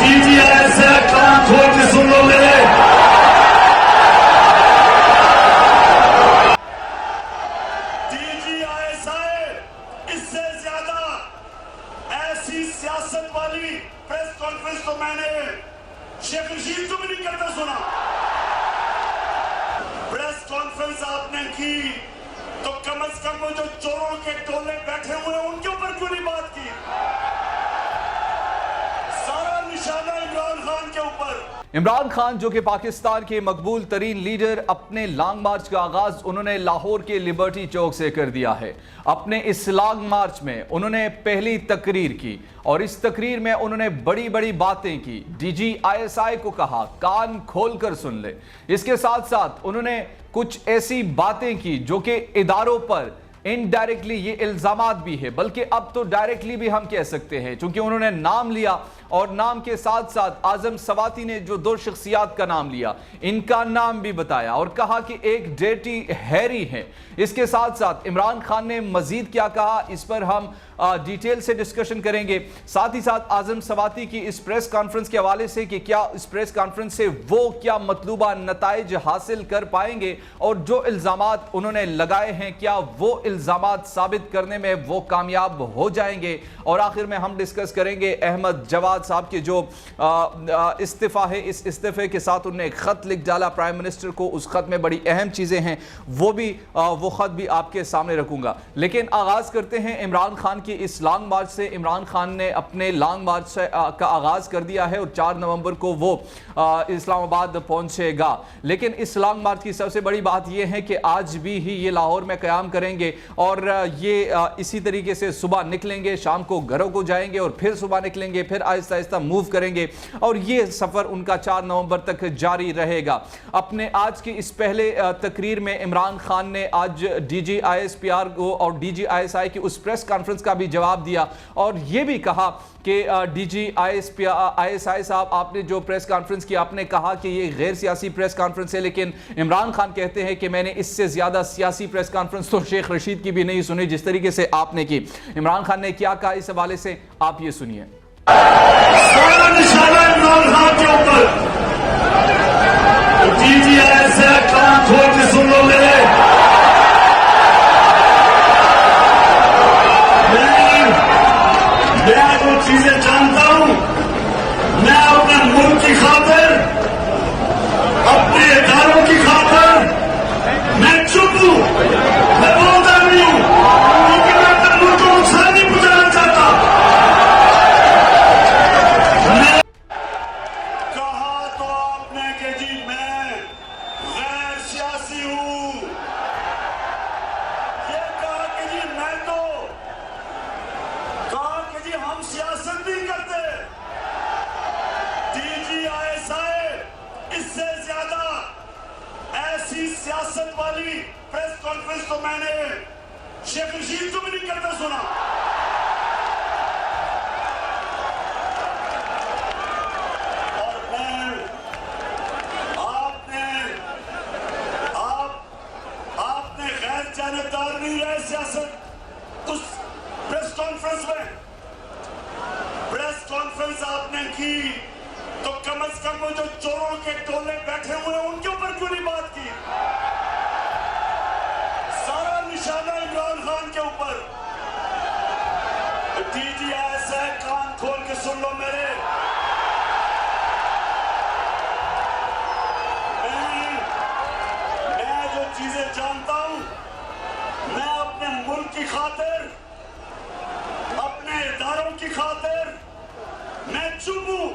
DJI से कान खोल के सुन लो मेरे। डीजीआई साहब, इससे ज्यादा ऐसी सियासत वाली प्रेस कॉन्फ्रेंस तो मैंने शेख रशीद को भी नहीं करता सुना। प्रेस कॉन्फ्रेंस आपने की तो कम से कम वो जो चोरों के टोले बैठे हुए हैं उनके ऊपर क्यों नहीं बात की? सारा निशाना इमरान खान के ऊपर। इमरान खान जो कि पाकिस्तान के मकबूल तरीन लीडर, अपने लॉन्ग मार्च का आगाज उन्होंने लाहौर के लिबर्टी चौक से कर दिया है। अपने इस लॉन्ग मार्च में उन्होंने पहली तकरीर की और इस तकरीर में उन्होंने बड़ी बड़ी बातें की। DGISI को कहा कान खोलकर सुन ले। इसके साथ साथ उन्होंने कुछ ऐसी बातें की जो कि इदारों पर इनडायरेक्टली ये इल्जामात भी है, बल्कि अब तो डायरेक्टली भी हम कह सकते हैं, क्योंकि उन्होंने नाम लिया और नाम के साथ साथ आजम सवाती ने जो दो शख्सियात का नाम लिया, इनका नाम भी बताया और कहा कि एक डेटी हैरी है। इसके साथ साथ इमरान खान ने मजीद क्या कहा, इस पर हम डिटेल से डिस्कशन करेंगे। साथ ही साथ आजम सवाती की इस प्रेस कॉन्फ्रेंस के हवाले से कि क्या इस प्रेस कॉन्फ्रेंस से वो क्या मतलूबा नताइज हासिल कर पाएंगे और जो इल्जामात उन्होंने लगाए हैं क्या वो इल्जामात साबित करने में वो कामयाब हो जाएंगे। और आखिर में हम डिस्कस करेंगे अहमद जवाद साहब के जो इस्तीफा है, इस इस्तीफे के साथ उन्होंने एक खत लिख डाला प्राइम मिनिस्टर को। उस खत में बड़ी अहम चीजें हैं, वो खत भी आपके सामने रखूंगा। लेकिन आगाज करते हैं इमरान खान की इस लॉन्ग मार्च से। इमरान खान ने अपने लॉन्ग मार्च का आगाज कर दिया है और 4 नवंबर को वो इस्लामाबाद पहुंचेगा। लेकिन इस लॉन्ग मार्च की सबसे बड़ी बात यह है कि आज भी ही ये लाहौर में क़याम करेंगे और ये इसी तरीके से सुबह निकलेंगे, शाम को घरों को जाएंगे और फिर सुबह निकलेंगे, फिर आहिस्ता आहिस्ता मूव करेंगे और ये सफर उनका 4 नवंबर तक जारी रहेगा। अपने आज की इस पहले तकरीर में इमरान खान ने आज DGISPR को और DGISI की उस प्रेस कॉन्फ्रेंस का भी जवाब दिया और यह भी कहा कि DGISI साहब, आपने जो प्रेस कॉन्फ्रेंस की आपने कहा कि ये गैर सियासी प्रेस कॉन्फ्रेंस है, लेकिन इमरान खान कहते हैं कि मैंने इससे ज्यादा सियासी प्रेस कॉन्फ्रेंस तो शेख रशीद की भी नहीं सुनी जिस तरीके से आपने की। इमरान खान ने क्या कहा इस हवाले से आप ये सुनिए। सारा निशाना इमरान खान के ऊपर। DGISI कान खोल के सुन लो मेरे। मैं जो चीजें जानता हूं, मैं अपने मुल्क की खातिर, अपने इदारों की खातिर मैं चुप हूं, मैं बोलता नहीं हूं, क्योंकि मैं अपने मुल्क को नुकसान नहीं पहुंचाना चाहता। कहा तो आपने कि जी मैं गैर सियासी हूं, ये कहा कि जी मैं तो कहा कि जी हम सियासत नहीं करते। DGISI, इससे ज्यादा ऐसी सियासत वाली प्रेस कॉन्फ्रेंस तो मैंने शेख रशीद को भी नहीं करता सुना। और मैं आपने गैर जानबदार नहीं रहे सियासत उस प्रेस कॉन्फ्रेंस में। प्रेस कॉन्फ्रेंस आपने की तो कम से कम वो जो चोरों के टोले बैठे हुए हैं उनके ऊपर क्यों नहीं बात की? सारा निशाना इमरान खान के ऊपर। DGISI कान खोल के सुन लो मेरे। मैं जो चीजें जानता हूं, मैं अपने मुल्क की खातिर, अपने इदारों की खातिर मैं चुप हूं,